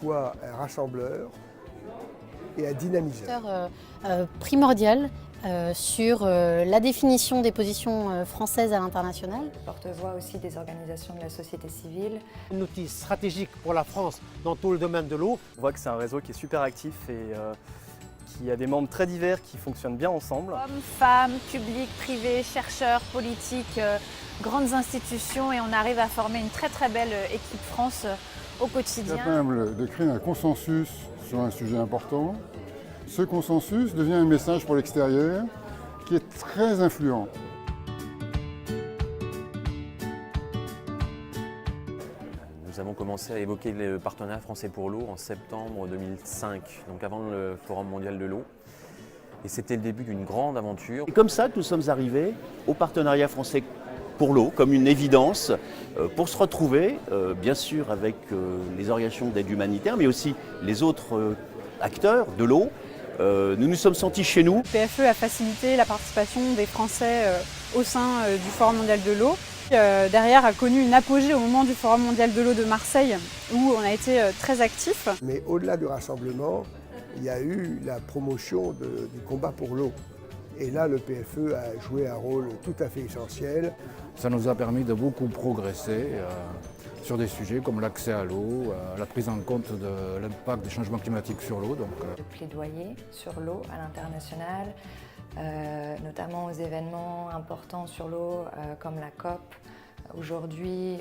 soit un rassembleur et un dynamiseur. Primordial sur la définition des positions françaises à l'international. Porte-voix aussi des organisations de la société civile. Un outil stratégique pour la France dans tout le domaine de l'eau. On voit que c'est un réseau qui est super actif et qui a des membres très divers qui fonctionnent bien ensemble. Hommes, femmes, public, privé, chercheurs, politiques, grandes institutions, et on arrive à former une très très belle équipe France au quotidien. Capable de créer un consensus sur un sujet important. Ce consensus devient un message pour l'extérieur qui est très influent. Nous avons commencé à évoquer le partenariat français pour l'eau en septembre 2005, donc avant le Forum mondial de l'eau. Et c'était le début d'une grande aventure. C'est comme ça que nous sommes arrivés au partenariat français pour l'eau, comme une évidence, pour se retrouver, bien sûr avec les organisations d'aide humanitaire, mais aussi les autres acteurs de l'eau. Nous nous sommes sentis chez nous. Le PFE a facilité la participation des Français au sein du Forum mondial de l'eau. Derrière a connu une apogée au moment du Forum mondial de l'eau de Marseille, où on a été très actifs. Mais au-delà du rassemblement, il y a eu la promotion du combat pour l'eau. Et là, le PFE a joué un rôle tout à fait essentiel. Ça nous a permis de beaucoup progresser sur des sujets comme l'accès à l'eau, la prise en compte de l'impact des changements climatiques sur l'eau. Le plaidoyer sur l'eau à l'international, notamment aux événements importants sur l'eau comme la COP. Aujourd'hui,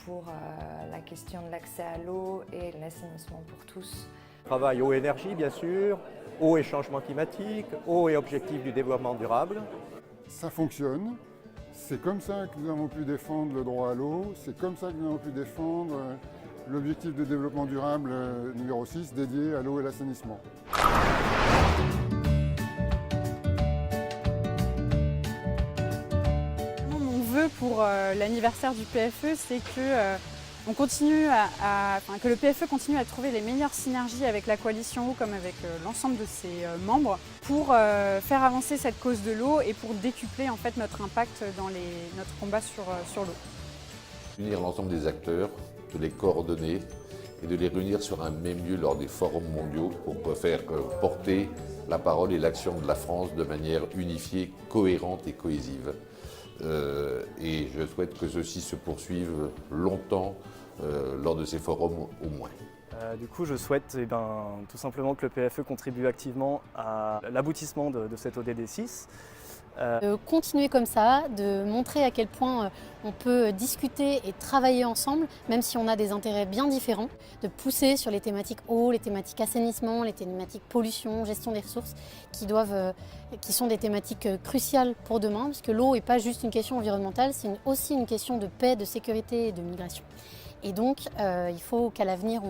pour la question de l'accès à l'eau et l'assainissement pour tous. Travail eau et énergie, bien sûr, eau et changement climatique, eau et objectifs du développement durable. Ça fonctionne. C'est comme ça que nous avons pu défendre le droit à l'eau. C'est comme ça que nous avons pu défendre l'objectif de développement durable numéro 6 dédié à l'eau et l'assainissement. Mon vœu pour l'anniversaire du PFE, c'est que que le PFE continue à trouver les meilleures synergies avec la coalition eau comme avec l'ensemble de ses membres pour faire avancer cette cause de l'eau et pour décupler en fait notre impact dans notre combat sur l'eau. Unir l'ensemble des acteurs, de les coordonner et de les réunir sur un même lieu lors des forums mondiaux pour faire porter la parole et l'action de la France de manière unifiée, cohérente et cohésive. Et je souhaite que ceci se poursuive longtemps lors de ces forums au moins. Du coup, je souhaite tout simplement que le PFE contribue activement à l'aboutissement de cette ODD 6. De continuer comme ça, de montrer à quel point on peut discuter et travailler ensemble, même si on a des intérêts bien différents, de pousser sur les thématiques eau, les thématiques assainissement, les thématiques pollution, gestion des ressources, qui sont des thématiques cruciales pour demain, parce que l'eau n'est pas juste une question environnementale, c'est aussi une question de paix, de sécurité et de migration. Et donc, il faut qu'à l'avenir,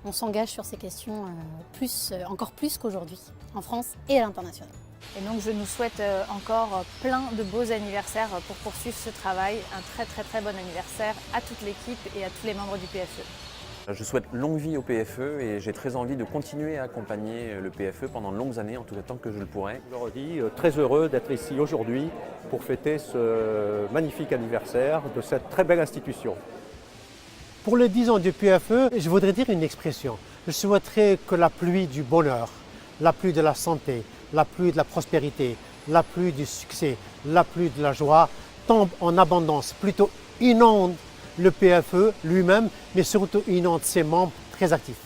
on s'engage sur ces questions encore plus qu'aujourd'hui, en France et à l'international. Et donc je nous souhaite encore plein de beaux anniversaires pour poursuivre ce travail. Un très très très bon anniversaire à toute l'équipe et à tous les membres du PFE. Je souhaite longue vie au PFE et j'ai très envie de continuer à accompagner le PFE pendant de longues années, en tout cas tant que je le pourrai. Je le redis, très heureux d'être ici aujourd'hui pour fêter ce magnifique anniversaire de cette très belle institution. Pour les 10 ans du PFE, je voudrais dire une expression. Je souhaiterais que la pluie du bonheur, la pluie de la santé, la pluie de la prospérité, la pluie du succès, la pluie de la joie tombe en abondance, plutôt inonde le PFE lui-même, mais surtout inonde ses membres très actifs.